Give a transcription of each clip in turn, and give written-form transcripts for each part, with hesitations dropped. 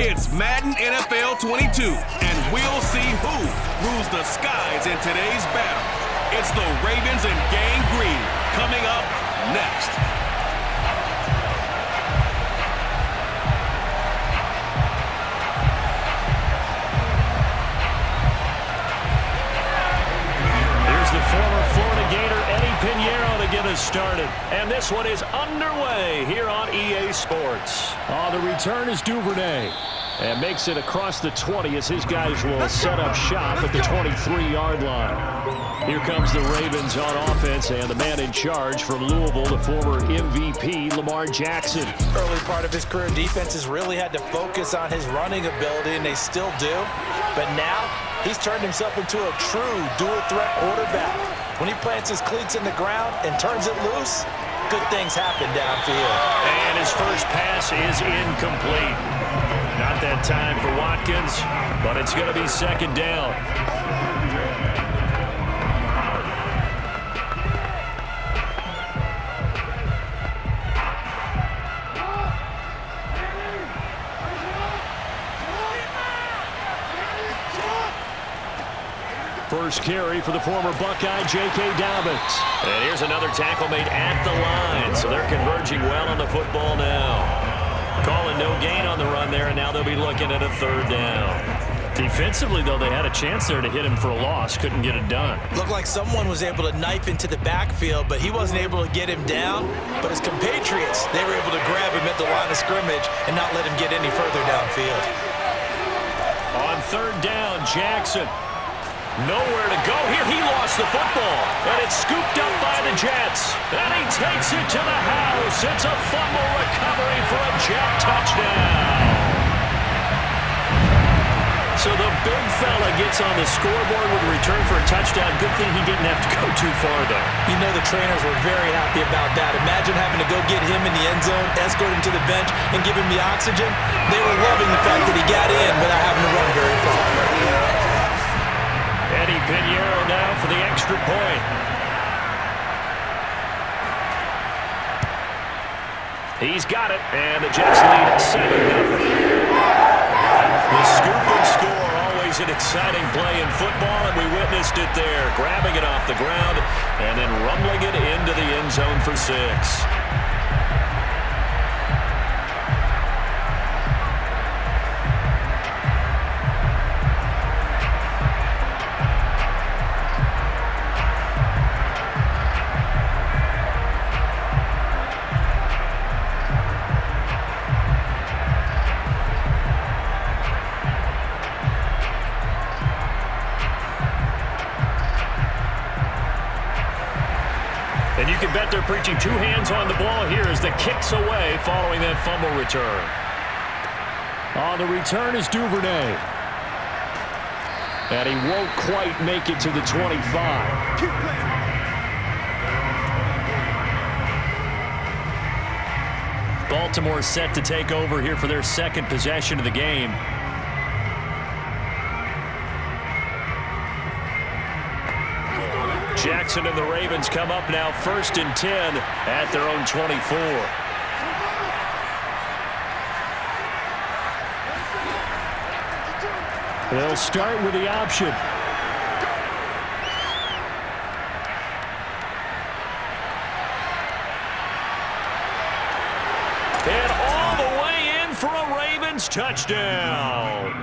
It's Madden NFL 22, and we'll see who rules the skies in today's battle. It's the Ravens and Gang Green coming up next. Here's the former Florida Gator Eddie Pinheiro to get us started. And this one is underway here on EA Sports. The return is Duvernay. And makes it across the 20 as his guys will set up shop at the 23-yard line. Here comes the Ravens on offense, and the man in charge from Louisville, the former MVP, Lamar Jackson. Early part of his career, defenses really had to focus on his running ability, and they still do. But now, he's turned himself into a true dual-threat quarterback. When he plants his cleats in the ground and turns it loose, good things happen downfield. And his first pass is incomplete. Not that time for Watkins, but it's going to be second down. First carry for the former Buckeye, J.K. Dobbins. And here's another tackle made at the line, so they're converging well on the football now. Calling no gain on the run there, and now they'll be looking at a third down. Defensively, though, they had a chance there to hit him for a loss. Couldn't get it done. Looked like someone was able to knife into the backfield, but he wasn't able to get him down. But his compatriots, they were able to grab him at the line of scrimmage and not let him get any further downfield. On third down, Jackson. Nowhere to go here. He lost the football, and it's scooped up by the Jets. And he takes it to the house. It's a fumble recovery for a Jet touchdown. So the big fella gets on the scoreboard with a return for a touchdown. Good thing he didn't have to go too far, though. You know the trainers were very happy about that. Imagine having to go get him in the end zone, escort him to the bench, and give him the oxygen. They were loving the fact that he got in without having to run very far. Eddie Pinheiro now for the extra point. He's got it, and the Jets lead 7-0. The scoop and score, always an exciting play in football, and we witnessed it there. Grabbing it off the ground and then rumbling it into the end zone for 6. And you can bet they're preaching two hands on the ball here as the kick's away following that fumble return. On the return is Duvernay. And he won't quite make it to the 25. Baltimore set to take over here for their second possession of the game. Jackson and the Ravens come up now 1st and 10 at their own 24. They'll start with the option. And all the way in for a Ravens touchdown.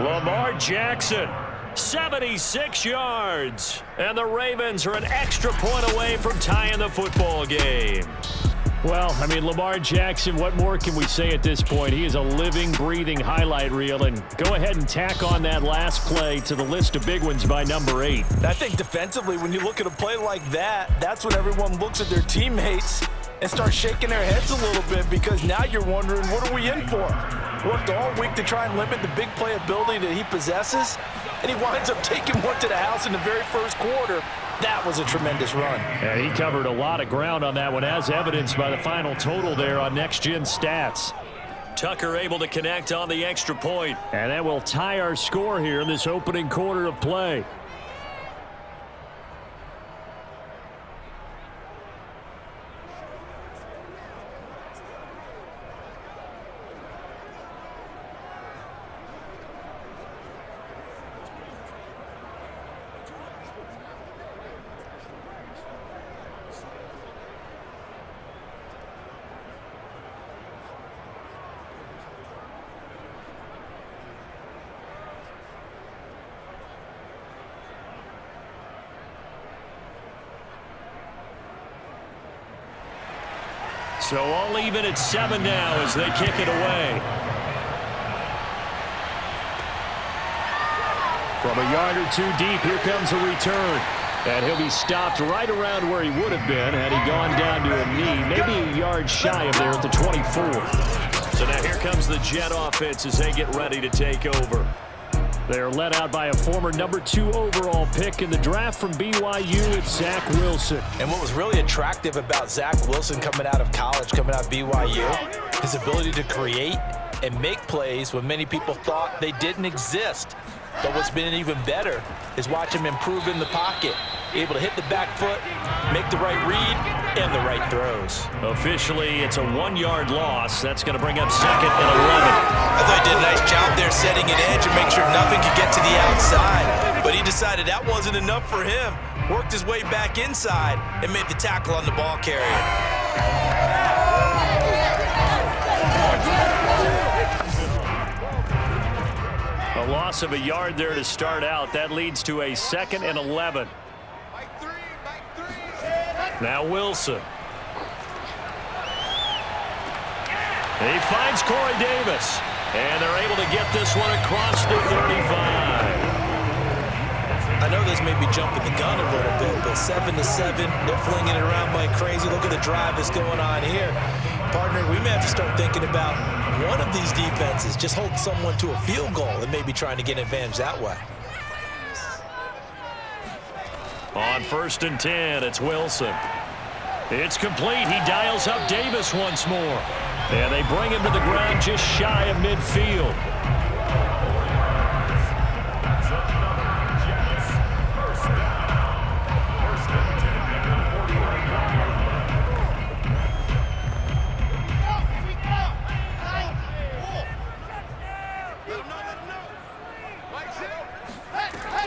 Lamar Jackson. 76 yards. And the Ravens are an extra point away from tying the football game. Well, I mean, Lamar Jackson, what more can we say at this point? He is a living, breathing highlight reel. And go ahead and tack on that last play to the list of big ones by number 8. I think defensively, when you look at a play like that, that's when everyone looks at their teammates and starts shaking their heads a little bit, because now you're wondering, what are we in for? Worked all week to try and limit the big play ability that he possesses, and he winds up taking one to the house in the very first quarter. That was a tremendous run. Yeah, he covered a lot of ground on that one, as evidenced by the final total there on Next Gen Stats. Tucker able to connect on the extra point. And that will tie our score here in this opening quarter of play. So all even at 7 now as they kick it away. From a yard or two deep, here comes a return. And he'll be stopped right around where he would have been had he gone down to a knee, maybe a yard shy of there at the 24. So now here comes the Jet offense as they get ready to take over. They're led out by a former number 2 overall pick in the draft from BYU. It's Zach Wilson. And what was really attractive about Zach Wilson coming out of college, coming out of BYU, his ability to create and make plays when many people thought they didn't exist. But what's been even better is watch him improve in the pocket, able to hit the back foot, make the right read, and the right throws. Officially, it's a 1-yard loss. That's going to bring up 2nd and 11. I thought he did a nice job there setting an edge and make sure nothing could get to the outside. But he decided that wasn't enough for him. Worked his way back inside and made the tackle on the ball carrier. A loss of a yard there to start out. That leads to a 2nd and 11. Now Wilson. He finds Corey Davis. And they're able to get this one across the 35. I know this may be jumping the gun a little bit, but 7-7, they're flinging it around like crazy. Look at the drive that's going on here. Partner, we may have to start thinking about one of these defenses just holding someone to a field goal and maybe trying to get an advantage that way. On 1st and 10, it's Wilson. It's complete. He dials up Davis once more. And they bring him to the ground just shy of midfield.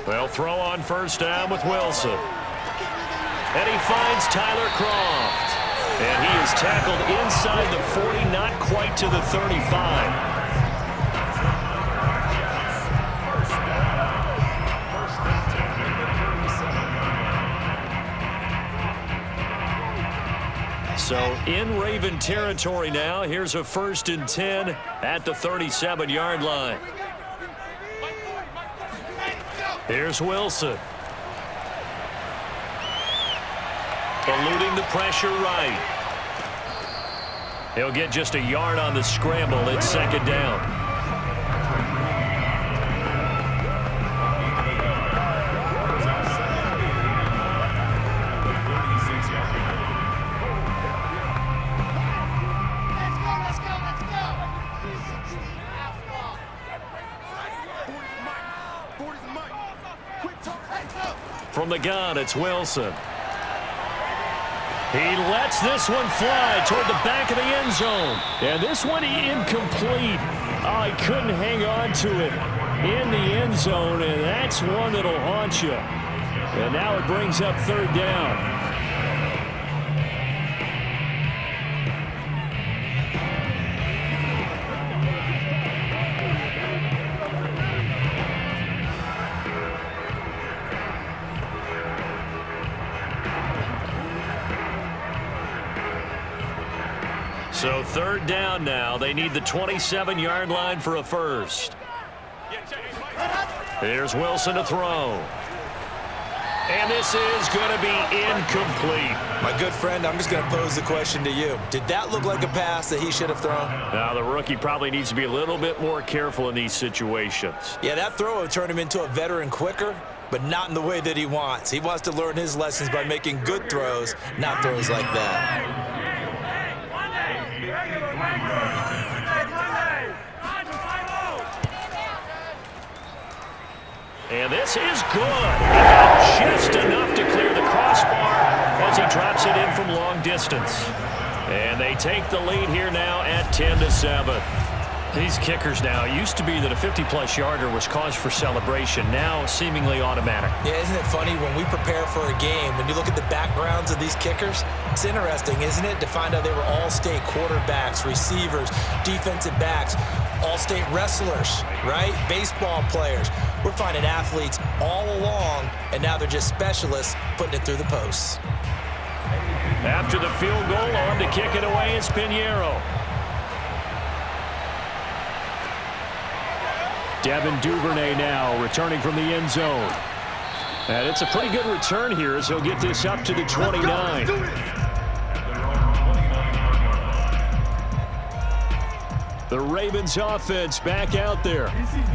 They'll throw on 1st down with Wilson. And he finds Tyler Croft. And he is tackled inside the 40, not quite to the 35. So in Raven territory now. Here's a 1st and 10 at the 37-yard line. Here's Wilson. Eluding the pressure right. He'll get just a yard on the scramble. It's 2nd down. From the gun, it's Wilson. He lets this one fly toward the back of the end zone. And this one incomplete. Oh, he couldn't hang on to it in the end zone, and that's one that'll haunt you. And now it brings up 3rd down. So 3rd down now. They need the 27-yard line for a first. Here's Wilson to throw. And this is going to be incomplete. My good friend, I'm just going to pose the question to you. Did that look like a pass that he should have thrown? Now, the rookie probably needs to be a little bit more careful in these situations. Yeah, that throw would turn him into a veteran quicker, but not in the way that he wants. He wants to learn his lessons by making good throws, not throws like that. And this is good. He got just enough to clear the crossbar as he drops it in from long distance. And they take the lead here now at 10-7. These kickers now, it used to be that a 50-plus yarder was cause for celebration. Now seemingly automatic. Yeah, isn't it funny when we prepare for a game, when you look at the backgrounds of these kickers, it's interesting, isn't it, to find out they were all-state quarterbacks, receivers, defensive backs, all-state wrestlers, right? Baseball players. We're finding athletes all along, and now they're just specialists putting it through the posts. After the field goal, on to kick kick it away is Pinheiro. Devin Duvernay now returning from the end zone. And it's a pretty good return here as he'll get this up to the 29. The Ravens offense back out there.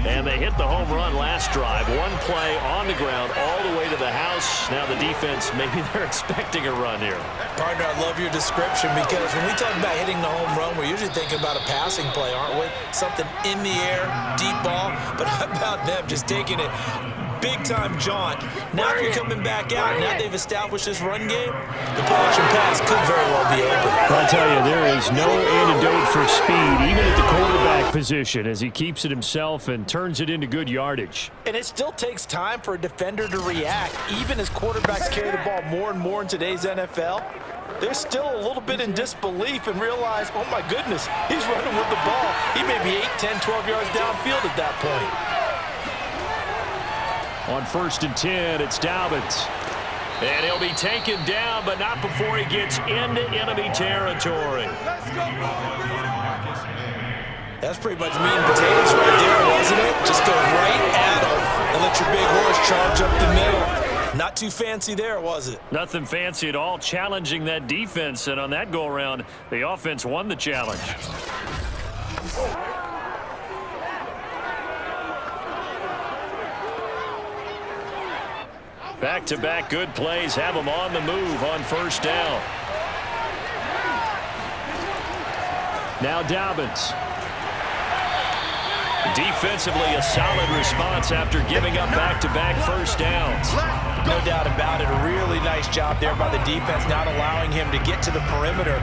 And they hit the home run last drive. One play on the ground all the way to the house. Now the defense, maybe they're expecting a run here. Partner, I love your description because when we talk about hitting the home run, we're usually thinking about a passing play, aren't we? Something in the air, deep ball. But how about them just taking it big-time jaunt? Now you're coming back out. Now they've established this run game. The play-action pass could very well be open. I'll tell you, there is no antidote for speed, even at the quarterback position, as he keeps it himself and turns it into good yardage. And it still takes time for a defender to react. Even as quarterbacks carry the ball more and more in today's NFL, they're still a little bit in disbelief and realize, oh my goodness, he's running with the ball. He may be 8, 10, 12 yards downfield at that point. On 1st and 10, it's Dobbins. And he'll be taken down, but not before he gets into enemy territory. That's pretty much meat and potatoes right there, wasn't it? Just go right at him and let your big horse charge up the middle. Not too fancy there, was it? Nothing fancy at all, challenging that defense. And on that go-around, the offense won the challenge. Back-to-back good plays have them on the move on 1st down. Now Dobbins. Defensively, a solid response after giving up back-to-back 1st downs. No doubt about it. A really nice job there by the defense, not allowing him to get to the perimeter.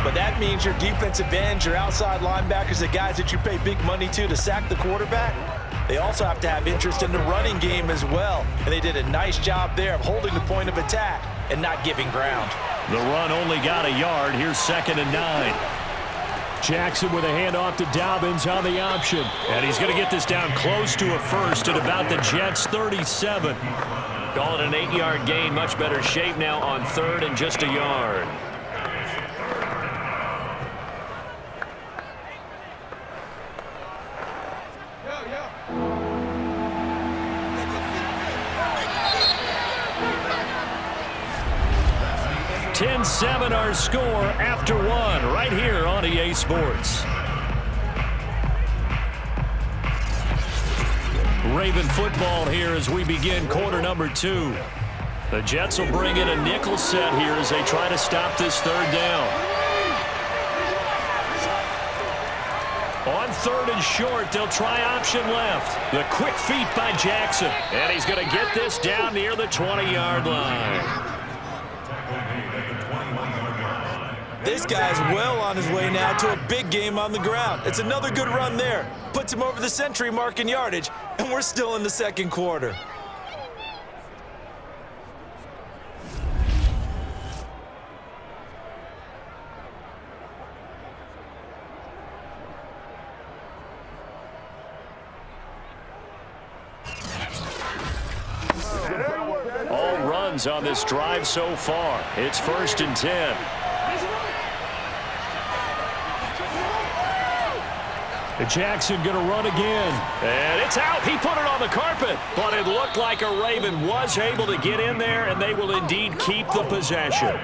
But that means your defensive ends, your outside linebackers, the guys that you pay big money to sack the quarterback, they also have to have interest in the running game as well. And they did a nice job there of holding the point of attack and not giving ground. The run only got a yard. Here's 2nd and 9. Jackson with a handoff to Dobbins on the option. And he's going to get this down close to a first at about the Jets' 37. Call it an 8-yard gain. Much better shape now on 3rd and just a yard. Seven our score after 1 right here on EA Sports. Raven football here as we begin quarter number 2. The Jets will bring in a nickel set here as they try to stop this 3rd down. On 3rd and short, they'll try option left. The quick feet by Jackson. And he's going to get this down near the 20-yard line. This guy's well on his way now to a big game on the ground. It's another good run there. Puts him over the century mark in yardage, and we're still in the 2nd quarter. All runs on this drive so far. It's 1st and 10. Jackson going to run again. And it's out. He put it on the carpet. But it looked like a Raven was able to get in there, and they will indeed keep the possession.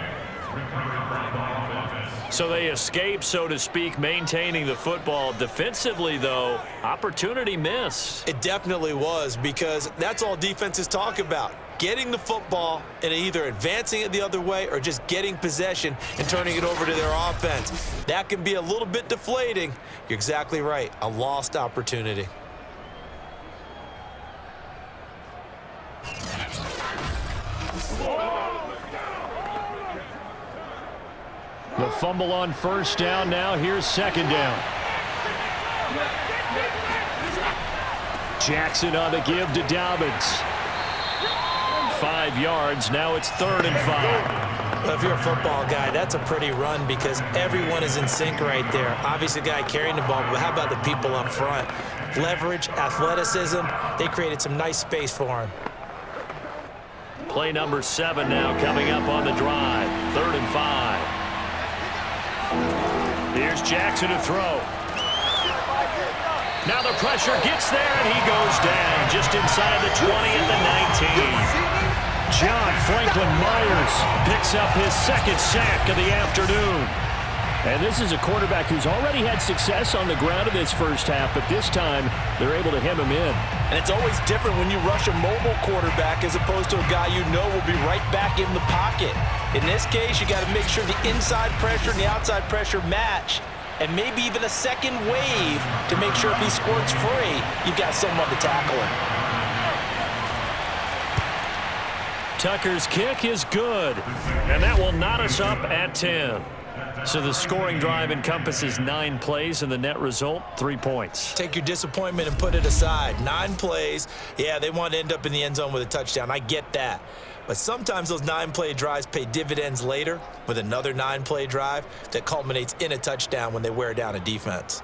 So they escape, so to speak, maintaining the football. Defensively, though, opportunity missed. It definitely was, because that's all defenses talk about. Getting the football and either advancing it the other way or just getting possession and turning it over to their offense. That can be a little bit deflating. You're exactly right. A lost opportunity. The fumble on 1st down. Now here's 2nd down. Jackson on the give to Dobbins. 5 yards. Now it's 3rd and 5. Well, if you're a football guy, that's a pretty run because everyone is in sync right there. Obviously, the guy carrying the ball, but how about the people up front? Leverage, athleticism, they created some nice space for him. Play number 7 now coming up on the drive. 3rd and 5. Here's Jackson to throw. Now the pressure gets there, and he goes down just inside the 20 at the 19. John Franklin Myers picks up his second sack of the afternoon. And this is a quarterback who's already had success on the ground in this first half, but this time they're able to hem him in. And it's always different when you rush a mobile quarterback as opposed to a guy you know will be right back in the pocket. In this case, you got to make sure the inside pressure and the outside pressure match, and maybe even a second wave to make sure if he squirts free, you've got someone to tackle him. Tucker's kick is good, and that will knot us up at 10. So the scoring drive encompasses 9 plays, and the net result, 3 points. Take your disappointment and put it aside. 9 plays. Yeah, they want to end up in the end zone with a touchdown. I get that. But sometimes those 9-play drives pay dividends later with another 9-play drive that culminates in a touchdown when they wear down a defense.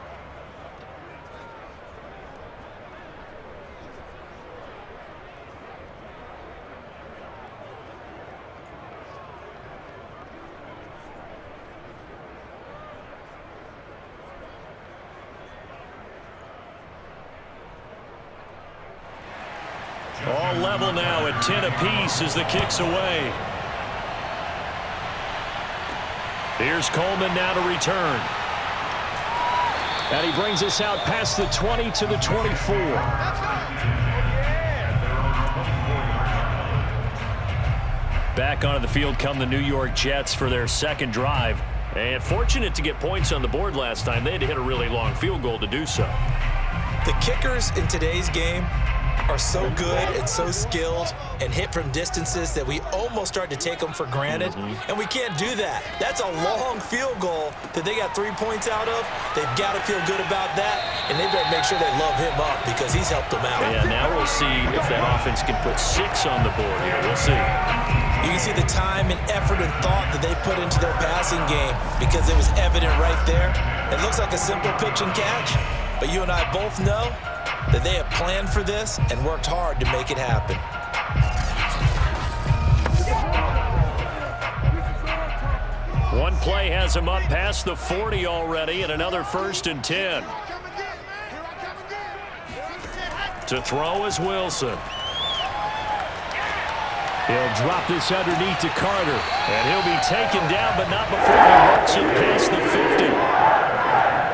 All level now at 10 apiece as the kick's away. Here's Coleman now to return. And he brings us out past the 20 to the 24. Back onto the field come the New York Jets for their second drive. And fortunate to get points on the board last time. They had to hit a really long field goal to do so. The kickers in today's game are so good and so skilled and hit from distances that we almost start to take them for granted, and we can't do that. That's a long field goal that they got 3 points out of. They've got to feel good about that, and they better make sure they love him up because he's helped them out. Yeah, now we'll see if that offense can put 6 on the board here. We'll see. You can see the time and effort and thought that they put into their passing game because it was evident right there. It looks like a simple pitch and catch, but you and I both know that they have planned for this and worked hard to make it happen. One play has him up past the 40 already, and another 1st and 10. To throw is Wilson. He'll drop this underneath to Carter, and he'll be taken down, but not before he works it past the 50.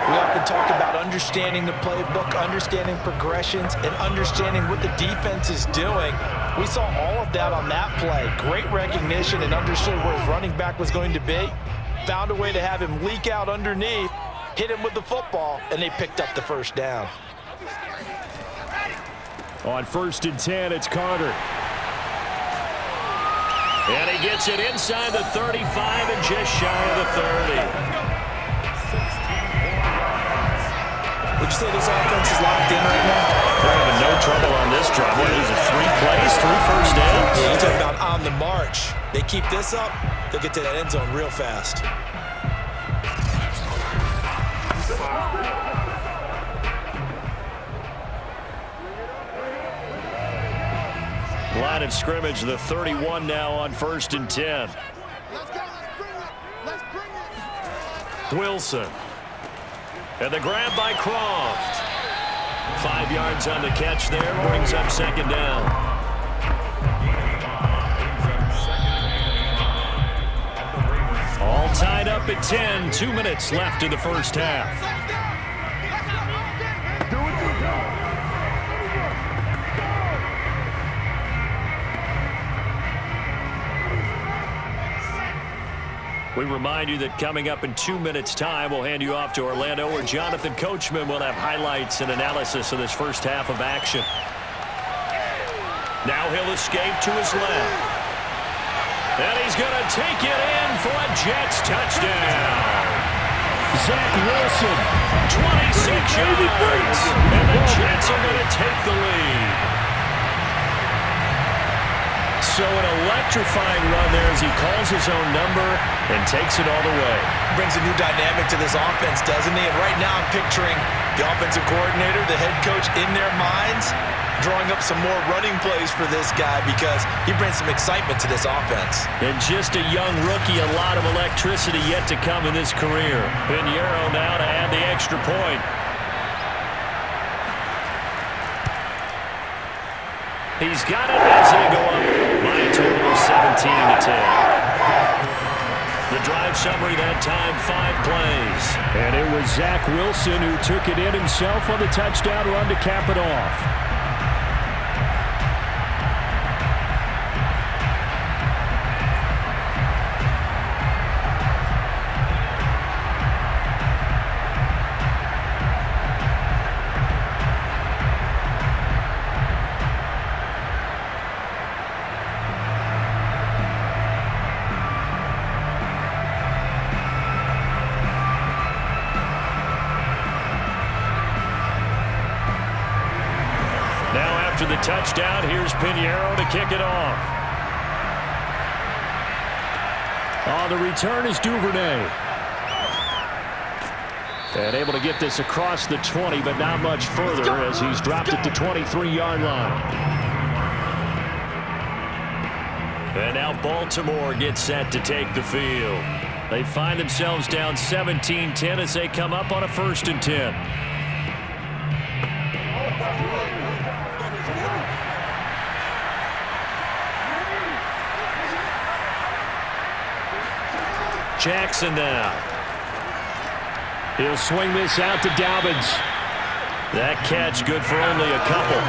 We often talk about understanding the playbook, understanding progressions, and understanding what the defense is doing. We saw all of that on that play. Great recognition and understood where his running back was going to be. Found a way to have him leak out underneath, hit him with the football, and they picked up the first down. On 1st and 10, it's Carter. And he gets it inside the 35 and just shy of the 30. Would you say this offense is locked in right now? They're having no trouble on this drive. What is it, 3 plays, 3 first downs? Yeah, you talk about on the march. They keep this up, they'll get to that end zone real fast. Line of scrimmage, the 31 now on 1st and 10. Wilson. And the grab by Croft. 5 yards on the catch there, brings up 2nd down. All tied up at 10, 2 minutes left in the first half. We remind you that coming up in 2 minutes' time, we'll hand you off to Orlando, where Jonathan Coachman will have highlights and analysis of this first half of action. Now he'll escape to his left. And he's going to take it in for a Jets touchdown. Zach Wilson, 26 yards. And the Jets are going to take the lead. So an electrifying run there as he calls his own number and takes it all the way. Brings a new dynamic to this offense, doesn't he? And right now I'm picturing the offensive coordinator, the head coach in their minds, drawing up some more running plays for this guy because he brings some excitement to this offense. And just a young rookie, a lot of electricity yet to come in his career. Pinheiro now to add the extra point. He's got it as they go up by a total of 17-10. The drive summary that time, 5 plays. And it was Zach Wilson who took it in himself on the touchdown run to cap it off. After the touchdown, here's Pinheiro to kick it off. On the return is Duvernay. And able to get this across the 20, but not much further as he's dropped at the 23-yard line. And now Baltimore gets set to take the field. They find themselves down 17-10 as they come up on a 1st and 10. Jackson now. He'll swing this out to Dobbins. That catch good for only a couple.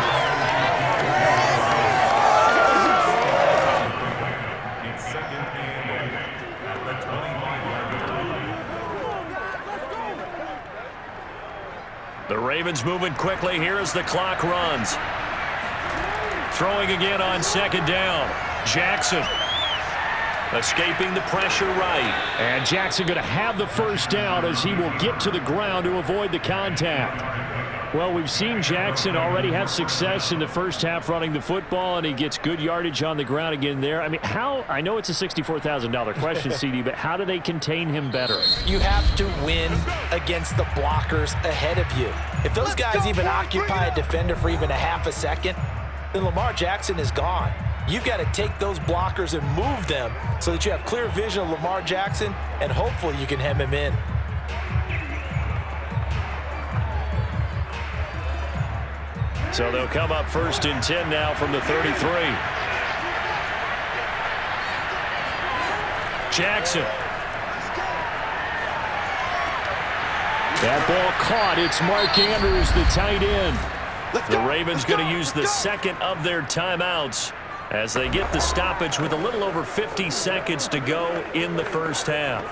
It's 2nd and 8 at the 25-yard line. The Ravens moving quickly here as the clock runs. Throwing again on 2nd down. Jackson. Escaping the pressure right. And Jackson going to have the 1st down as he will get to the ground to avoid the contact. Well, we've seen Jackson already have success in the first half running the football, and he gets good yardage on the ground again there. I mean, I know it's a $64,000 question, CD, but how do they contain him better? You have to win against the blockers ahead of you. If those guys even occupy a defender for even a half a second, then Lamar Jackson is gone. You've got to take those blockers and move them so that you have clear vision of Lamar Jackson, and hopefully you can hem him in. So they'll come up 1st and 10 now from the 33. Jackson. That ball caught. It's Mark Andrews, the tight end. The Ravens going to use the 2nd of their timeouts as they get the stoppage with a little over 50 seconds to go in the first half.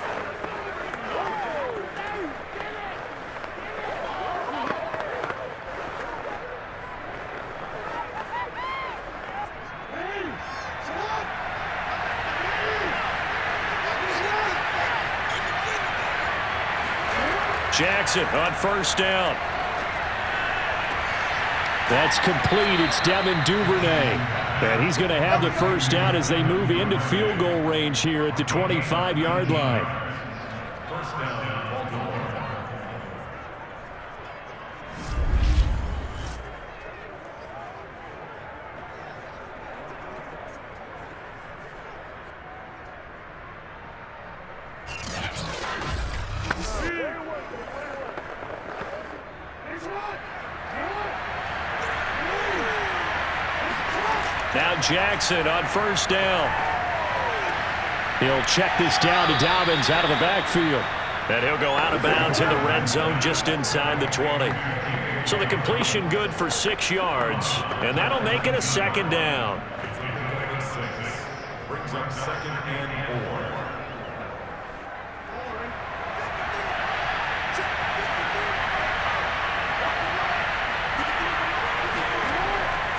Jackson on 1st down. That's complete. It's Devin Duvernay. And he's going to have the 1st down as they move into field goal range here at the 25-yard line. 1st down, Baltimore. Now Jackson on 1st down. He'll check this down to Dobbins out of the backfield. And he'll go out of bounds in the red zone just inside the 20. So the completion good for 6 yards. And that'll make it a 2nd down. Brings up 2nd and 4.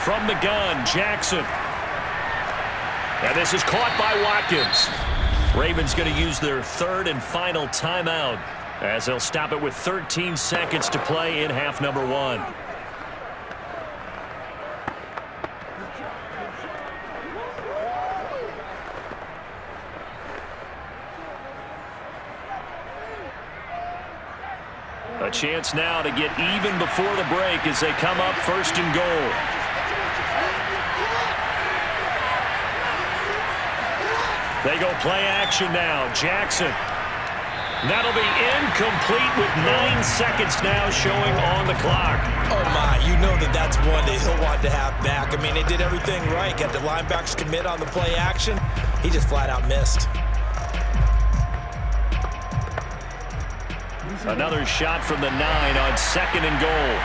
From the gun, Jackson. And this is caught by Watkins. Ravens going to use their 3rd and final timeout as they'll stop it with 13 seconds to play in half number 1. chance now to get even before the break as they come up 1st and goal. They go play action now. Jackson. That'll be incomplete with 9 seconds now showing on the clock. Oh, my. You know that's one that he'll want to have back. I mean, they did everything right. Got the linebackers commit on the play action. He just flat out missed. Another shot from the 9 on 2nd and goal.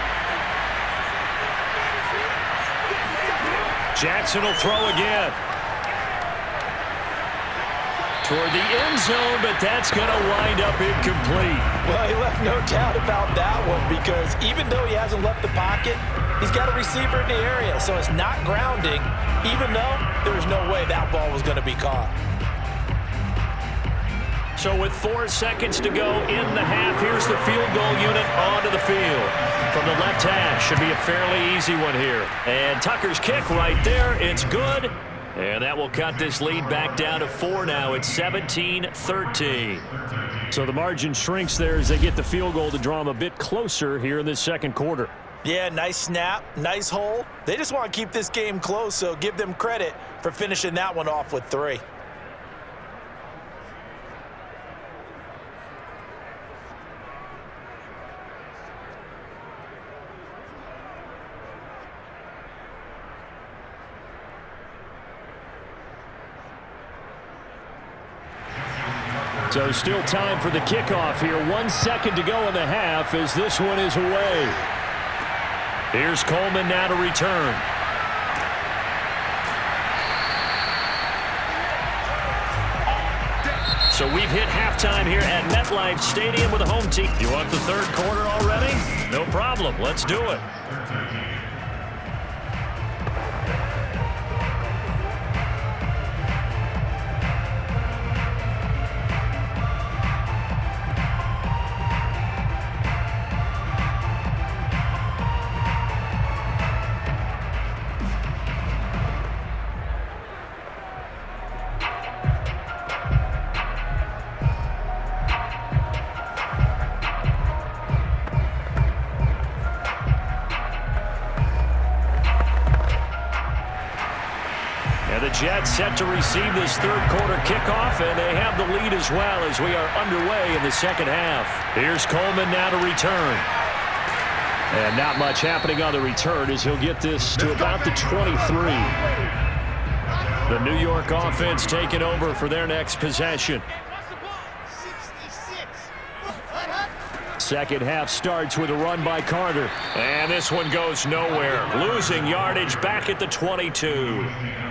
Jackson will throw again. Toward the end zone, but that's going to wind up incomplete. Well, he left no doubt about that one because even though he hasn't left the pocket, he's got a receiver in the area, so it's not grounding, even though there's no way that ball was going to be caught. So with 4 seconds to go in the half, here's the field goal unit onto the field. From the left hash, should be a fairly easy one here. And Tucker's kick right there, it's good. And that will cut this lead back down to 4 now. It's 17-13. So the margin shrinks there as they get the field goal to draw them a bit closer here in this second quarter. Yeah, nice snap, nice hole. They just want to keep this game close, so give them credit for finishing that one off with 3. So still time for the kickoff here. 1 second to go in the half as this one is away. Here's Coleman now to return. So we've hit halftime here at MetLife Stadium with a home team. You want the third quarter already? No problem. Let's do it. Jets set to receive this third quarter kickoff, and they have the lead as well as we are underway in the second half. Here's Coleman now to return. And not much happening on the return as he'll get this to about the 23. The New York offense taking over for their next possession. Second half starts with a run by Carter. And this one goes nowhere. Losing yardage back at the 22.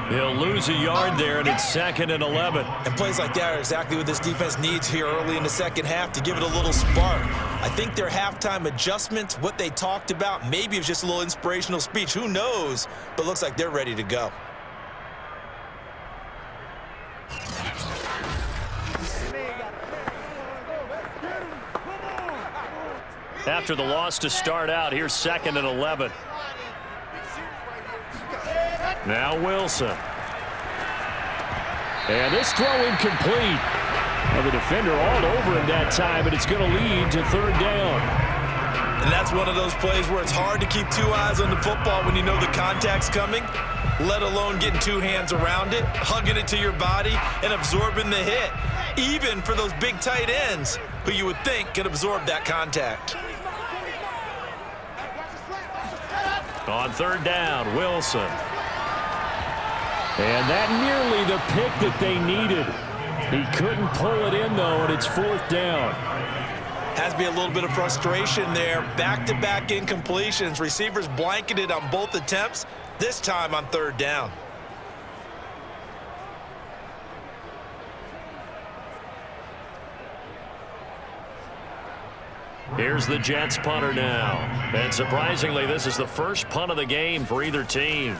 He'll lose a yard there, and it's 2nd and 11. And plays like that are exactly what this defense needs here early in the second half to give it a little spark. I think their halftime adjustments, what they talked about, maybe it's just a little inspirational speech. Who knows? But looks like they're ready to go. After the loss to start out, here's 2nd and 11. Now Wilson. And this throw incomplete. Well, the defender all over him that time, but it's going to lead to 3rd down. And that's one of those plays where it's hard to keep 2 eyes on the football when you know the contact's coming, let alone getting 2 hands around it, hugging it to your body, and absorbing the hit, even for those big tight ends who you would think could absorb that contact. On 3rd down, Wilson. And that nearly the pick that they needed. He couldn't pull it in, though, and it's 4th down. Has to be a little bit of frustration there. Back-to-back incompletions. Receivers blanketed on both attempts, this time on 3rd down. Here's the Jets punter now. And surprisingly, this is the first punt of the game for either team.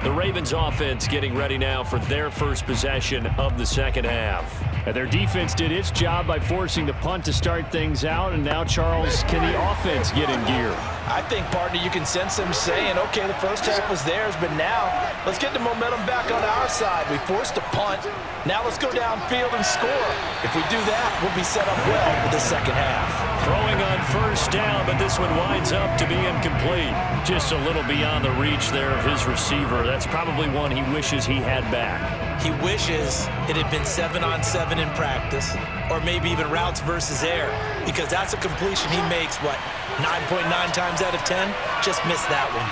The Ravens offense getting ready now for their first possession of the second half. And their defense did its job by forcing the punt to start things out, and now, Charles, can the offense get in gear? I think, partner, you can sense them saying, okay, the first half was theirs, but now let's get the momentum back on our side. We forced a punt. Now let's go downfield and score. If we do that, we'll be set up well for the second half. Throwing on first down, but this one winds up to be incomplete. Just a little beyond the reach there of his receiver. That's probably one he wishes he had back. He wishes it had been 7-on-7 in practice, or maybe even routes versus air, because that's a completion he makes, 9.9 times out of 10? Just missed that one.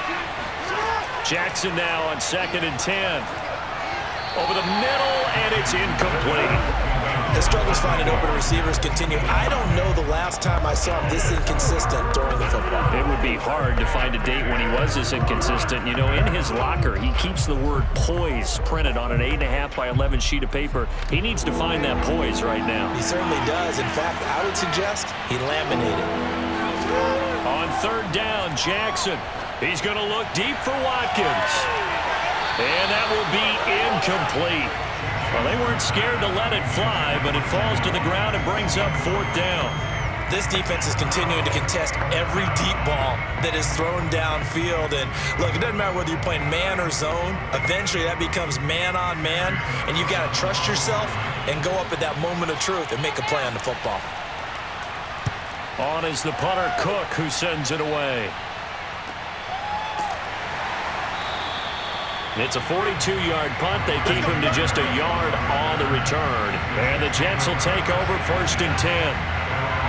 Jackson now on 2nd and 10. Over the middle, and it's incomplete. The struggles finding open receivers continue. I don't know the last time I saw him this inconsistent during the football. It would be hard to find a date when he was this inconsistent. You know, in his locker, he keeps the word poise printed on an 8.5 by 11 sheet of paper. He needs to find that poise right now. He certainly does. In fact, I would suggest he laminated. On 3rd down, Jackson. He's going to look deep for Watkins. And that will be incomplete. Well, they weren't scared to let it fly, but it falls to the ground and brings up 4th down. This defense is continuing to contest every deep ball that is thrown downfield. And look, it doesn't matter whether you're playing man or zone. Eventually, that becomes man on man, and you've got to trust yourself and go up at that moment of truth and make a play on the football. On is the punter, Cook, who sends it away. It's a 42-yard punt. They keep him to just a yard on the return. And the Jets will take over 1st and 10.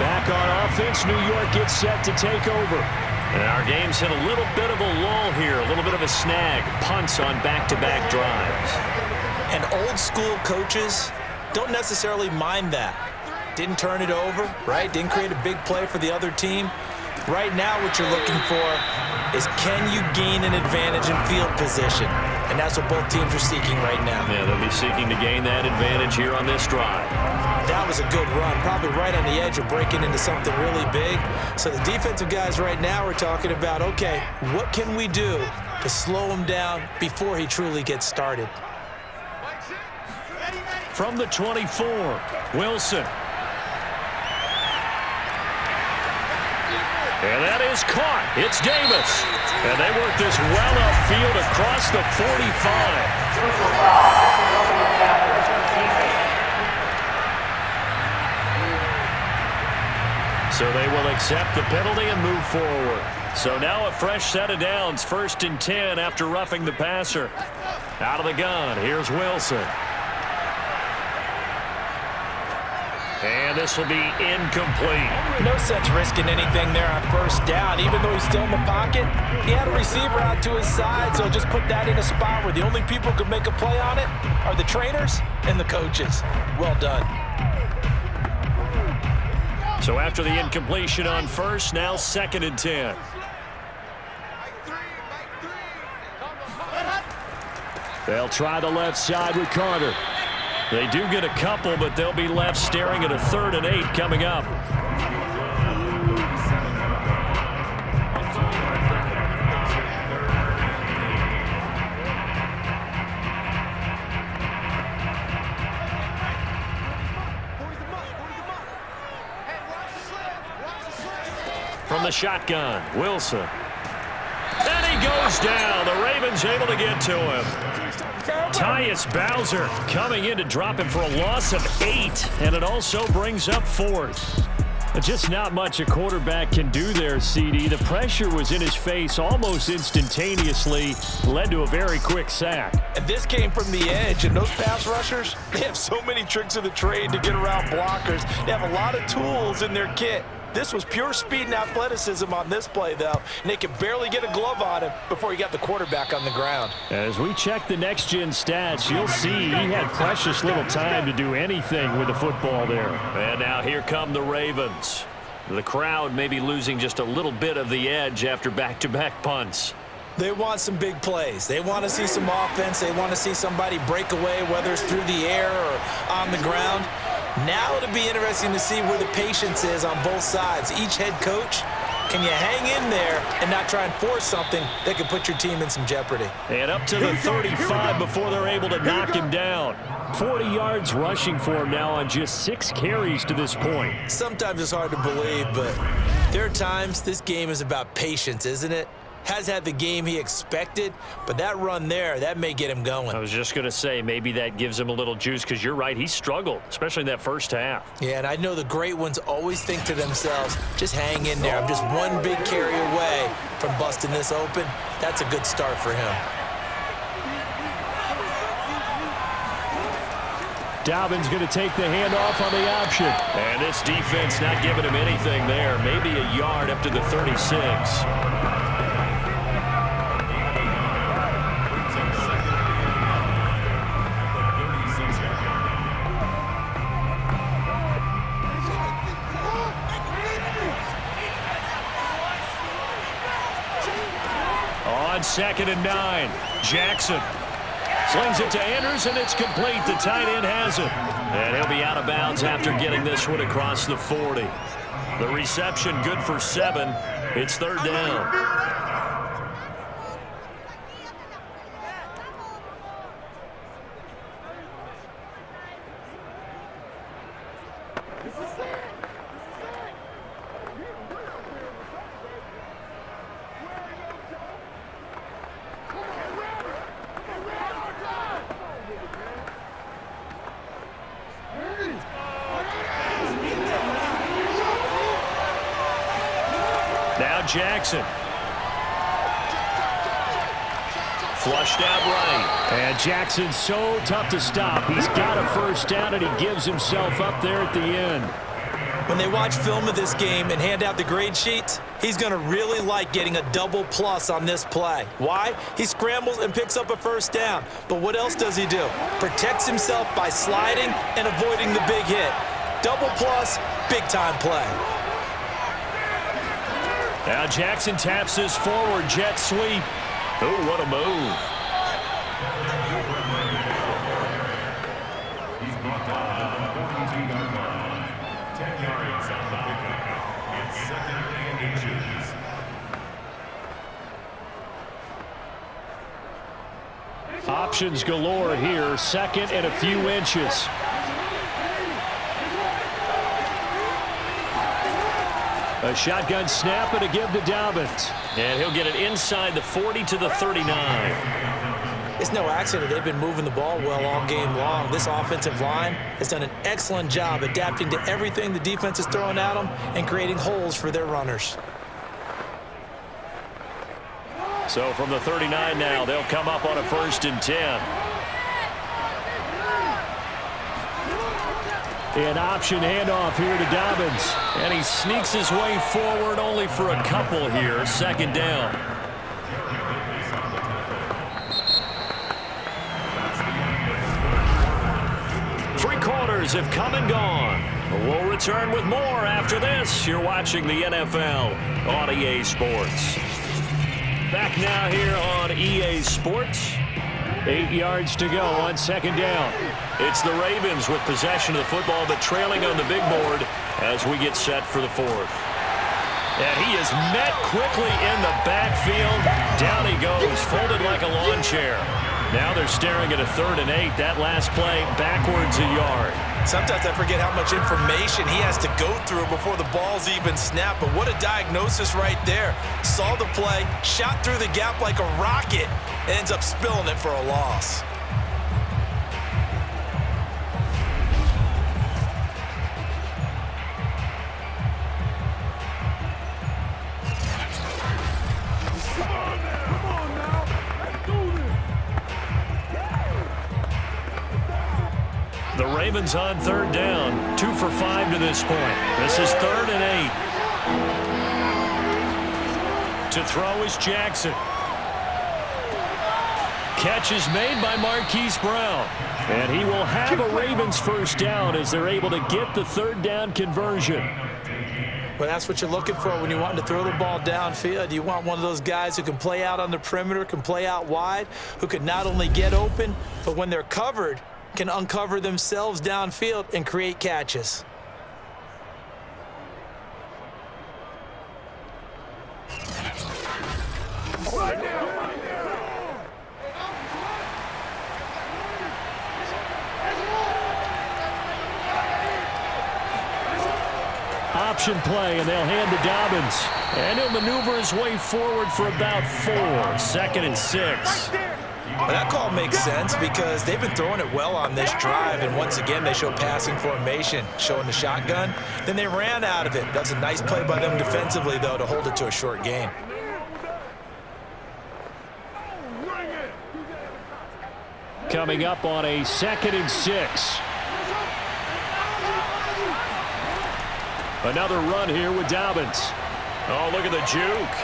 Back on offense, New York gets set to take over. And our game's hit a little bit of a lull here, a little bit of a snag. Punts on back-to-back drives. And old-school coaches don't necessarily mind that. Didn't turn it over, right? Didn't create a big play for the other team. Right now, what you're looking for is, can you gain an advantage in field position? And that's what both teams are seeking right now. Yeah, they'll be seeking to gain that advantage here on this drive. That was a good run, probably right on the edge of breaking into something really big. So the defensive guys right now are talking about, okay, what can we do to slow him down before he truly gets started? From the 24, Wilson. And that is caught. It's Davis. And they work this well upfield across the 45. So they will accept the penalty and move forward. So now a fresh set of downs. 1st and 10 after roughing the passer. Out of the gun, here's Wilson. And this will be incomplete. No sense risking anything there on 1st down. Even though he's still in the pocket, he had a receiver out to his side, so just put that in a spot where the only people who can make a play on it are the trainers and the coaches. Well done. So after the incompletion on 1st, now 2nd and 10. They'll try the left side with Carter. They do get a couple, but they'll be left staring at a 3rd and 8 coming up. From the shotgun, Wilson. And he goes down. The Ravens able to get to him. Tyus Bowser coming in to drop him for a loss of 8, and it also brings up 4th. Just not much a quarterback can do there, CD. The pressure was in his face almost instantaneously, led to a very quick sack. And this came from the edge, and those pass rushers, they have so many tricks of the trade to get around blockers. They have a lot of tools in their kit. This was pure speed and athleticism on this play, though, and they could barely get a glove on him before he got the quarterback on the ground. As we check the next-gen stats, you'll see he had precious little time to do anything with the football there. And now here come the Ravens. The crowd may be losing just a little bit of the edge after back-to-back punts. They want some big plays. They want to see some offense. They want to see somebody break away, whether it's through the air or on the ground. Now it'll be interesting to see where the patience is on both sides. Each head coach Can you hang in there and not try and force something that could put your team in some jeopardy? And up to the 35 before they're able to knock him down. 40 yards rushing for him now on just 6 carries to this point. Sometimes it's hard to believe, but there are times this game is about patience, isn't it? Has had the game he expected, but that run there, that may get him going. I was just going to say, maybe that gives him a little juice, because you're right, he struggled, especially in that first half. Yeah, and I know the great ones always think to themselves, just hang in there. I'm just one big carry away from busting this open. That's a good start for him. Dobbins going to take the handoff on the option. And this defense not giving him anything there. Maybe a yard up to the 36. On 2nd and 9, Jackson slings it to Anders, and it's complete. The tight end has it. And he'll be out of bounds after getting this one across the 40. The reception good for 7. It's 3rd down. Now Jackson. Flushed out right. And Jackson's so tough to stop. He's got a first down, and he gives himself up there at the end. When they watch film of this game and hand out the grade sheets, he's going to really like getting a double plus on this play. Why? He scrambles and picks up a first down. But what else does he do? Protects himself by sliding and avoiding the big hit. Double plus, big-time play. Now Jackson taps his forward jet sweep. Oh, what a move. He's brought down at the 42-yard line. 10 yards on the pickup. It's 2nd and inches. Options galore here. 2nd and a few inches. A shotgun snap and a give to Dobbins. And he'll get it inside the 40 to the 39. It's no accident they've been moving the ball well all game long. This offensive line has done an excellent job adapting to everything the defense is throwing at them and creating holes for their runners. So from the 39 now, they'll come up on a 1st and 10. An option handoff here to Dobbins. And he sneaks his way forward only for a couple here. 2nd down. Three quarters have come and gone. We'll return with more after this. You're watching the NFL on EA Sports. Back now here on EA Sports. 8 yards to go on 2nd down. It's the Ravens with possession of the football, but trailing on the big board as we get set for the 4th. And he is met quickly in the backfield. Down he goes, folded like a lawn chair. Now they're staring at a 3rd and 8. That last play, backwards a yard. Sometimes I forget how much information he has to go through before the ball's even snapped. But what a diagnosis right there. Saw the play, shot through the gap like a rocket, and ends up spilling it for a loss. The Ravens on 3rd down. 2 for 5 to this point. This is 3rd and 8. To throw is Jackson. Catch is made by Marquise Brown. And he will have a Ravens first down as they're able to get the 3rd down conversion. Well, that's what you're looking for when you want to throw the ball downfield. You want one of those guys who can play out on the perimeter, can play out wide, who can not only get open, but when they're covered, can uncover themselves downfield and create catches. Option play, and they'll hand to Dobbins. And he'll maneuver his way forward for about 4. 2nd and 6. Well, that call makes sense because they've been throwing it well on this drive, and once again they show passing formation, showing the shotgun. Then they ran out of it. That's a nice play by them defensively, though, to hold it to a short gain. Coming up on a 2nd and 6. Another run here with Dobbins. Oh, look at the juke.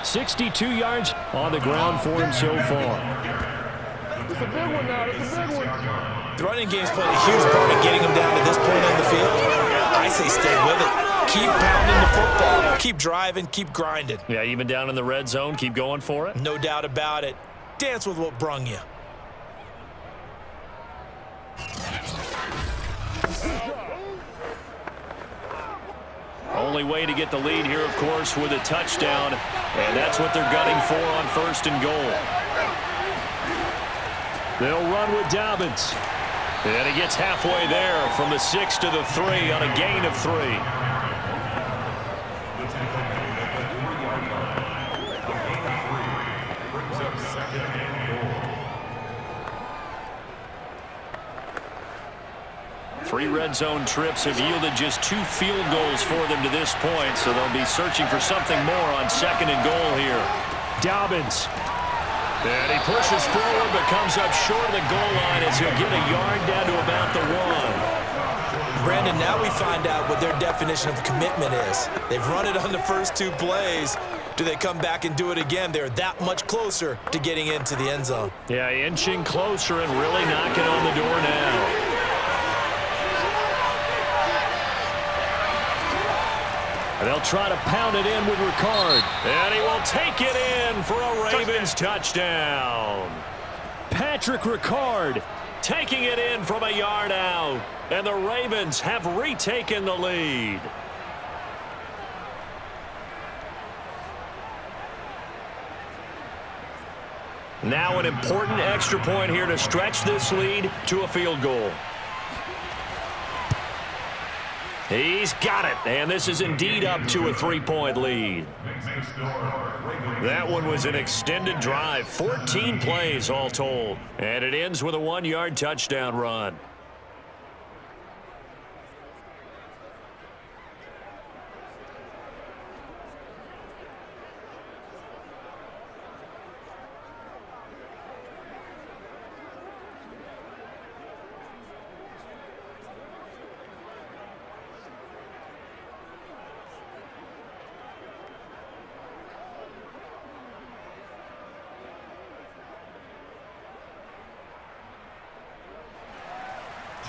62 yards on the ground for him so far. It's a big one now. It's a big one. The running game's played a huge part in getting them down to this point on the field. I say stay with it. Keep pounding the football. Keep driving. Keep grinding. Yeah, even down in the red zone, keep going for it. No doubt about it. Dance with what brung you. Only way to get the lead here, of course, with a touchdown. And that's what they're gunning for on 1st and goal. They'll run with Dobbins. And he gets halfway there from the 6 to the 3 on a gain of 3. Three red zone trips have yielded just 2 field goals for them to this point, so they'll be searching for something more on 2nd and goal here. Dobbins. And he pushes forward but comes up short of the goal line as he'll get a yard down to about the 1. Brandon, now we find out what their definition of commitment is. They've run it on the first 2 plays. Do they come back and do it again? They're that much closer to getting into the end zone. Yeah, inching closer and really knocking on the door now. They'll try to pound it in with Ricard. And he will take it in for a Ravens touchdown. Patrick Ricard taking it in from a yard out. And the Ravens have retaken the lead. Now an important extra point here to stretch this lead to a field goal. He's got it, and this is indeed up to a 3-point lead. That one was an extended drive, 14 plays all told, and it ends with a 1-yard touchdown run.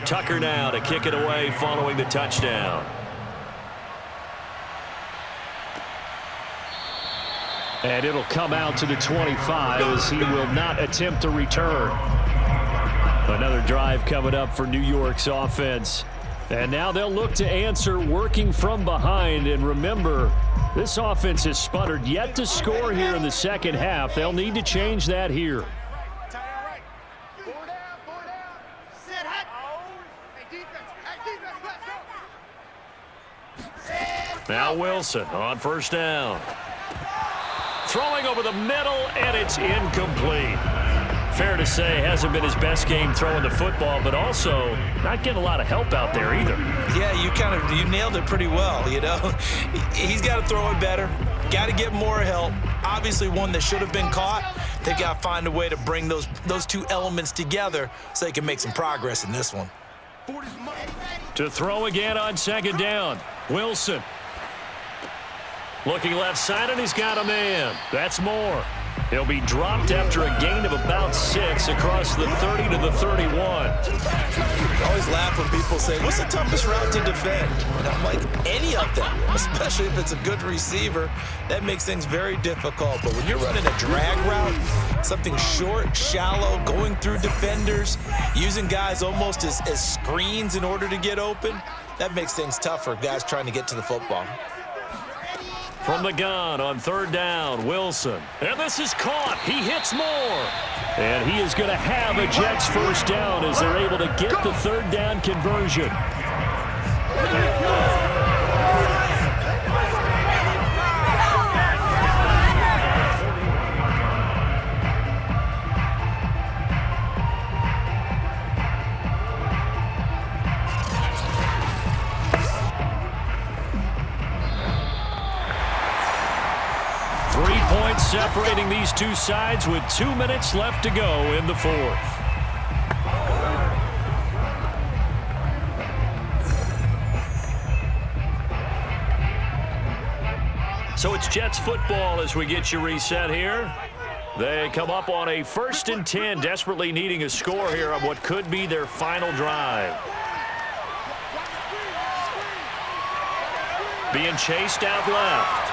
Tucker now to kick it away following the touchdown. And it'll come out to the 25 as he will not attempt a return. Another drive coming up for New York's offense. And now they'll look to answer working from behind. And remember, this offense has sputtered yet to score here in the second half. They'll need to change that here. Now Wilson on 1st down. Throwing over the middle, and it's incomplete. Fair to say, hasn't been his best game throwing the football, but also not getting a lot of help out there either. Yeah, you nailed it pretty well, you know. He's got to throw it better. Got to get more help. Obviously one that should have been caught. They've got to find a way to bring those 2 elements together so they can make some progress in this one. To throw again on 2nd down. Wilson. Looking left side, and he's got a man. That's Moore. He'll be dropped after a gain of about 6 across the 30 to the 31. I always laugh when people say, what's the toughest route to defend? And I'm like, any of them, especially if it's a good receiver. That makes things very difficult. But when you're running a drag route, something short, shallow, going through defenders, using guys almost as screens in order to get open, that makes things tougher, guys trying to get to the football. From the gun on third down, Wilson. And this is caught. He hits more. And he is going to have a Jets first down as they're able to get the third down conversion. 3 points separating these two sides with 2 minutes left to go in the fourth. So it's Jets football as we get you reset here. They come up on a 1st and 10, desperately needing a score here on what could be their final drive. Being chased out left.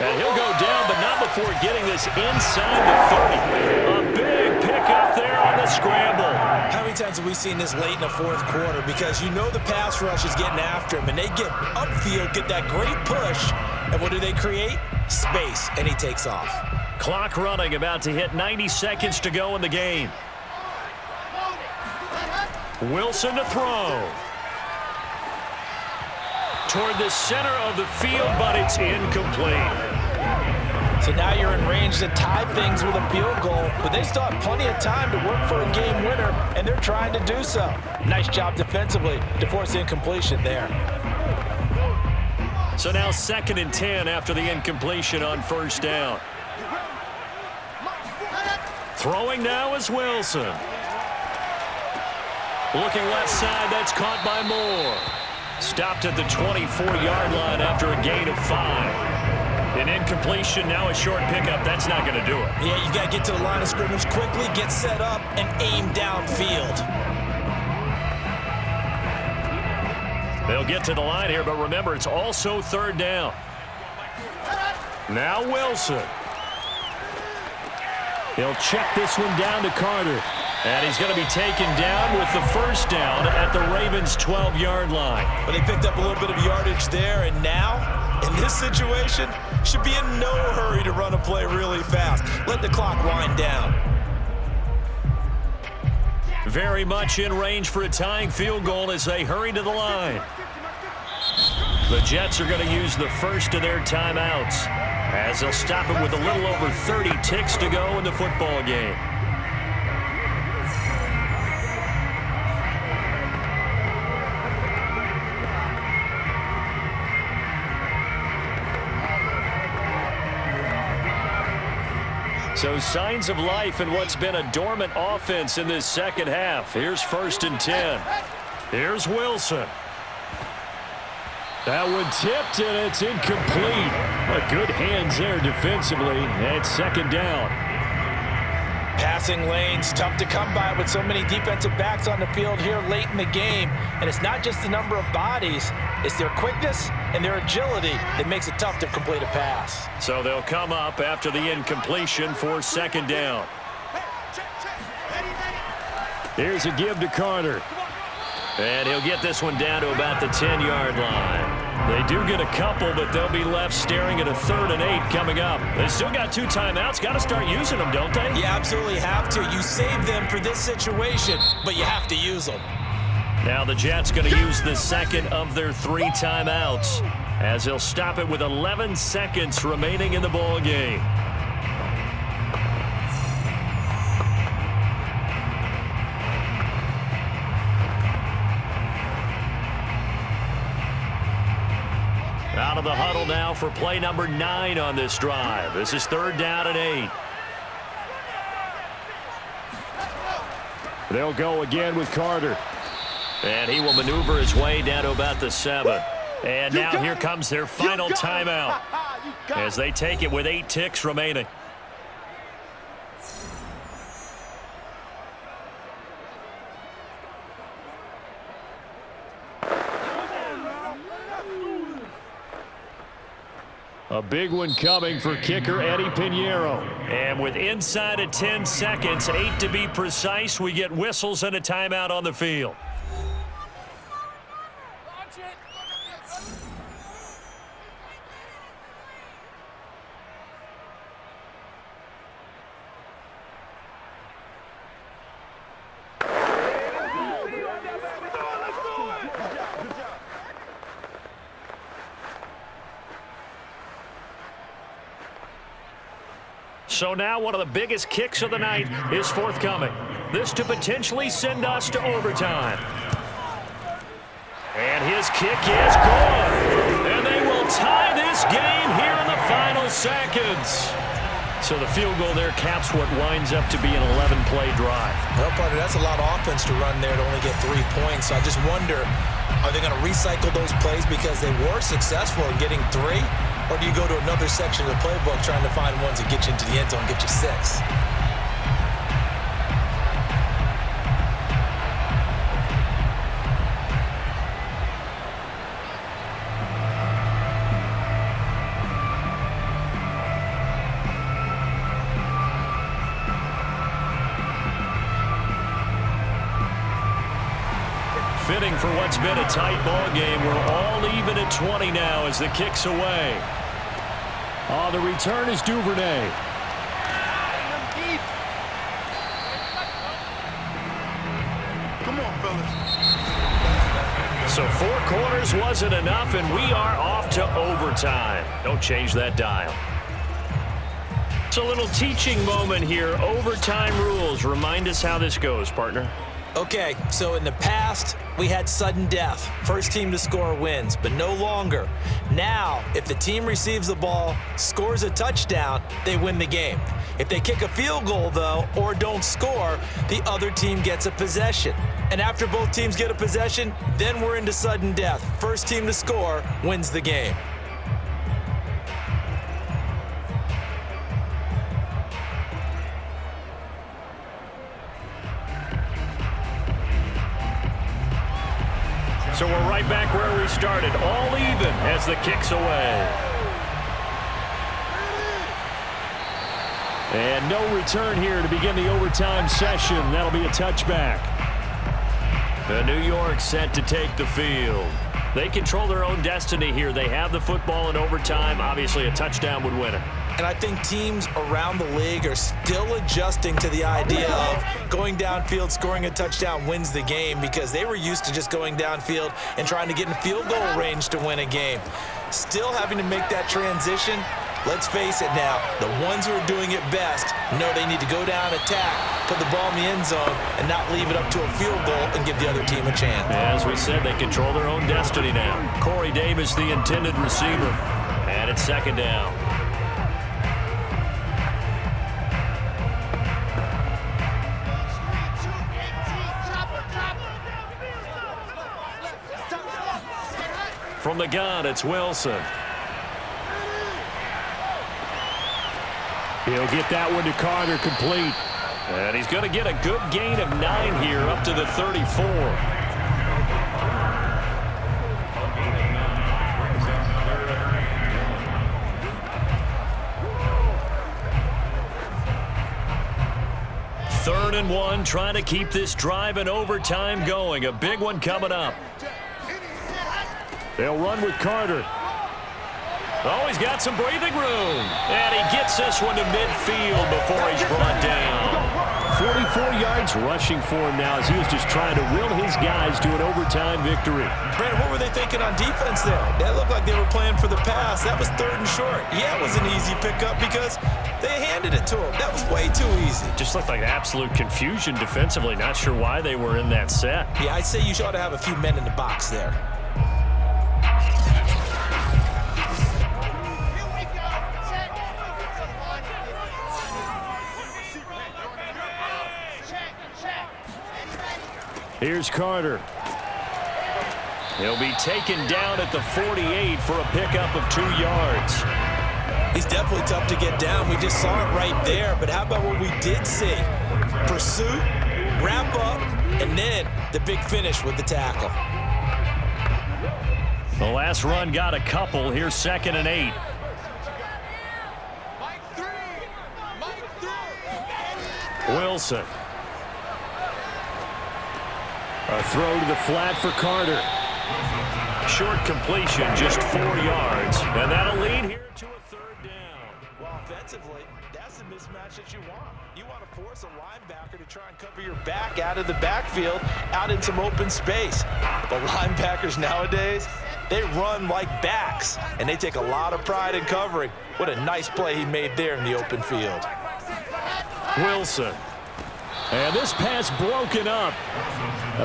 And he'll go down, but not before getting this inside the 30. A big pickup there on the scramble. How many times have we seen this late in the fourth quarter? Because you know the pass rush is getting after him, and they get upfield, get that great push, and what do they create? Space, and he takes off. Clock running, about to hit 90 seconds to go in the game. Wilson to throw. Toward the center of the field, but it's incomplete. So now you're in range to tie things with a field goal, but they still have plenty of time to work for a game winner, and they're trying to do so. Nice job defensively to force incompletion there. So now 2nd and 10 after the incompletion on first down. Throwing now is Wilson. Looking left side, that's caught by Moore. Stopped at the 24-yard line after a gain of 5. An incompletion, now a short pickup. That's not going to do it. Yeah, you got to get to the line of scrimmage quickly, get set up, and aim downfield. They'll get to the line here, but remember, it's also 3rd down. Now Wilson. He'll check this one down to Carter. And he's going to be taken down with the first down at the Ravens' 12-yard line. But they picked up a little bit of yardage there, and now, in this situation, should be in no hurry to run a play really fast. Let the clock wind down. Very much in range for a tying field goal as they hurry to the line. The Jets are going to use the first of their timeouts as they'll stop it with a little over 30 ticks to go in the football game. So signs of life in what's been a dormant offense in this second half. Here's 1st and 10. Here's Wilson. That one tipped, and it's incomplete. But good hands there defensively at 2nd down. Passing lanes, tough to come by with so many defensive backs on the field here late in the game. And it's not just the number of bodies, it's their quickness and their agility that makes it tough to complete a pass. So they'll come up after the incompletion for 2nd down. Here's a give to Carter. And he'll get this one down to about the 10-yard line. They do get a couple, but they'll be left staring at a 3rd and 8 coming up. They still got 2 timeouts. Got to start using them, don't they? You absolutely have to. You save them for this situation, but you have to use them. Now the Jets going to use the 2nd of their 3 timeouts as they'll stop it with 11 seconds remaining in the ball game. Out of the huddle now for play number 9 on this drive. This is 3rd down and 8. They'll go again with Carter. And he will maneuver his way down to about the 7. And now here comes their final timeout as they take it with 8 ticks remaining. A big one coming for kicker Eddie Pinheiro. And with inside of 10 seconds, 8 to be precise, we get whistles and a timeout on the field. So now one of the biggest kicks of the night is forthcoming. This to potentially send us to overtime. And his kick is good. And they will tie this game here in the final seconds. So the field goal there caps what winds up to be an 11-play drive. Well, partner, that's a lot of offense to run there to only get 3 points. So I just wonder, are they going to recycle those plays because they were successful in getting 3? Or do you go to another section of the playbook trying to find ones that get you into the end zone and get you 6? Fitting for what's been a tight ball game. We're all even at 20 now as the kick's away. The return is Duvernay. Come on, fellas. So 4 quarters wasn't enough, and we are off to overtime. Don't change that dial. It's a little teaching moment here. Overtime rules. Remind us how this goes, partner. Okay, so in the past, we had sudden death. First team to score wins, but no longer. Now, if the team receives the ball, scores a touchdown, they win the game. If they kick a field goal, though, or don't score, the other team gets a possession. And after both teams get a possession, then we're into sudden death. First team to score wins the game. So we're right back where we started, all even as the kick's away. And no return here to begin the overtime session. That'll be a touchback. The New York set to take the field. They control their own destiny here. They have the football in overtime. Obviously, a touchdown would win it. And I think teams around the league are still adjusting to the idea of going downfield, scoring a touchdown wins the game, because they were used to just going downfield and trying to get in field goal range to win a game. Still having to make that transition. Let's face it now, the ones who are doing it best know they need to go down, attack, put the ball in the end zone, and not leave it up to a field goal and give the other team a chance. As we said, they control their own destiny now. Corey Davis, the intended receiver. And it's second down. From the gun, it's Wilson. He'll get that one to Carter complete. And he's going to get a good gain of 9 here up to the 34. Third and 1, trying to keep this drive in overtime going. A big one coming up. They'll run with Carter. Oh, he's got some breathing room. And he gets this one to midfield before he's brought down. 44 yards rushing for him now as he was just trying to will his guys to an overtime victory. Brandon, what were they thinking on defense there? That looked like they were playing for the pass. That was 3rd and short. Yeah, it was an easy pickup because they handed it to him. That was way too easy. Just looked like absolute confusion defensively. Not sure why they were in that set. Yeah, I'd say you ought to have a few men in the box there. Here's Carter. He'll be taken down at the 48 for a pickup of 2 yards. He's definitely tough to get down. We just saw it right there. But how about what we did see? Pursuit, wrap up, and then the big finish with the tackle. The last run got a couple. Here's 2nd and 8. Wilson. A throw to the flat for Carter. Short completion, just 4 yards. And that'll lead here to a 3rd down. Well, offensively, that's the mismatch that you want. You want to force a linebacker to try and cover your back out of the backfield, out in some open space. But linebackers nowadays, they run like backs, and they take a lot of pride in covering. What a nice play he made there in the open field. Wilson. And this pass broken up.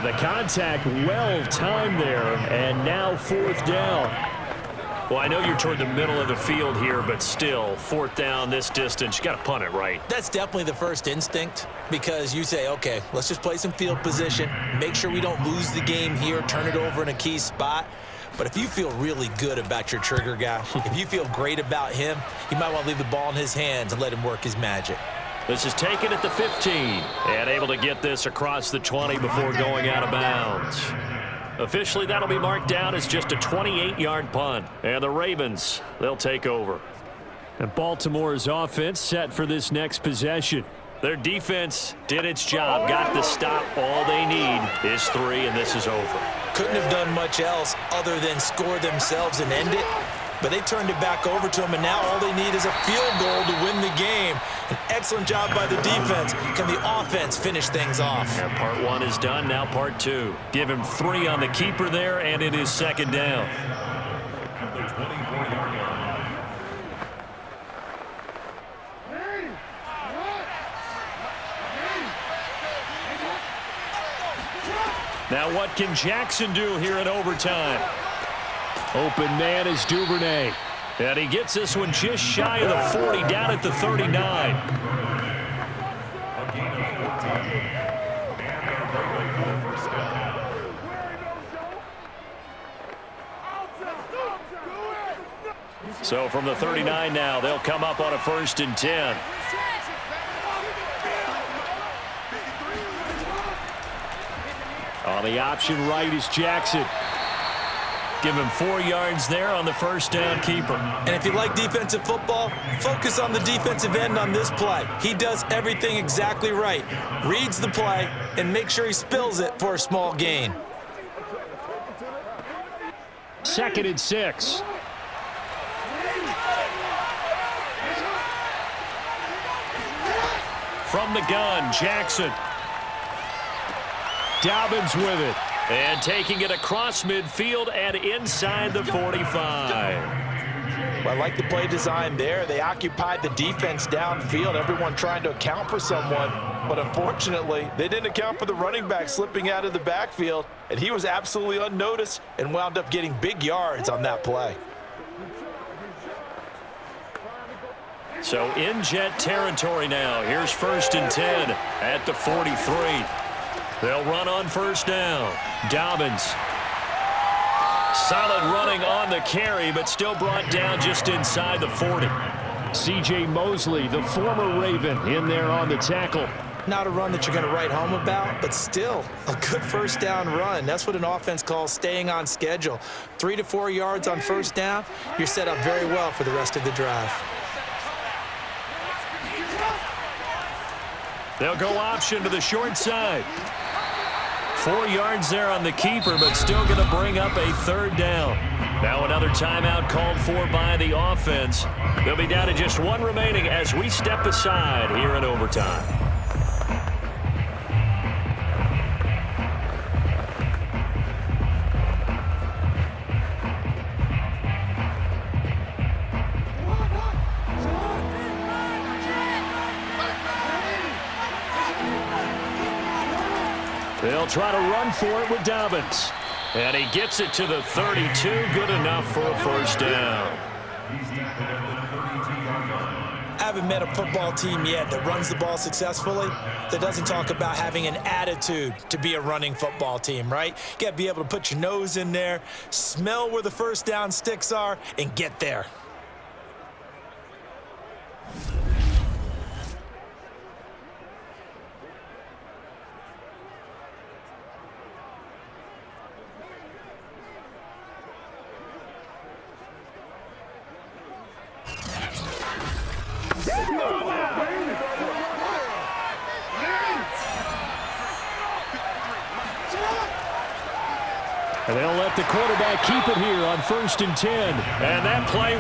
The contact well timed there, and now fourth down. Well, I know you're toward the middle of the field here, but still, fourth down this distance, you got to punt it, right? That's definitely the first instinct, because you say, okay, let's just play some field position, make sure we don't lose the game here, turn it over in a key spot. But if you feel really good about your trigger guy, if you feel great about him, you might want to leave the ball in his hands and let him work his magic. This is taken at the 15 and able to get this across the 20 before going out of bounds. Officially, that'll be marked down as just a 28-yard punt. And the Ravens, they'll take over. And Baltimore's offense set for this next possession. Their defense did its job, got the stop. All they need is 3, and this is over. Couldn't have done much else other than score themselves and end it. But they turned it back over to them, and now all they need is a field goal to win the game. An excellent job by the defense. Can the offense finish things off? And part 1 is done, now part 2. Give him 3 on the keeper there, and it is second down. The 24-yard line. Now what can Jackson do here in overtime? Open man is Duvernay. And he gets this one just shy of the 40, down at the 39. So from the 39 now, they'll come up on a 1st and 10. On the option right is Jackson. Give him 4 yards there on the first down keeper. And if you like defensive football, focus on the defensive end on this play. He does everything exactly right. Reads the play and make sure he spills it for a small gain. 2nd and 6. From the gun, Jackson. Dobbins with it. And taking it across midfield and inside the 45. Well, I like the play design there. They occupied the defense downfield, everyone trying to account for someone. But unfortunately, they didn't account for the running back slipping out of the backfield, and he was absolutely unnoticed and wound up getting big yards on that play. So in Jet territory now. Here's 1st and 10 at the 43. They'll run on first down. Dobbins. Solid running on the carry, but still brought down just inside the 40. C.J. Mosley, the former Raven, in there on the tackle. Not a run that you're going to write home about, but still a good first down run. That's what an offense calls staying on schedule. 3 to 4 yards on first down, you're set up very well for the rest of the drive. They'll go option to the short side. 4 yards there on the keeper, but still going to bring up a 3rd down. Now another timeout called for by the offense. They'll be down to just 1 remaining as we step aside here in overtime. They'll try to run for it with Dobbins. And he gets it to the 32. Good enough for a first down. I haven't met a football team yet that runs the ball successfully that doesn't talk about having an attitude to be a running football team, right? You got to be able to put your nose in there, smell where the first down sticks are, and get there. And they'll let the quarterback keep it here on 1st and 10. And that play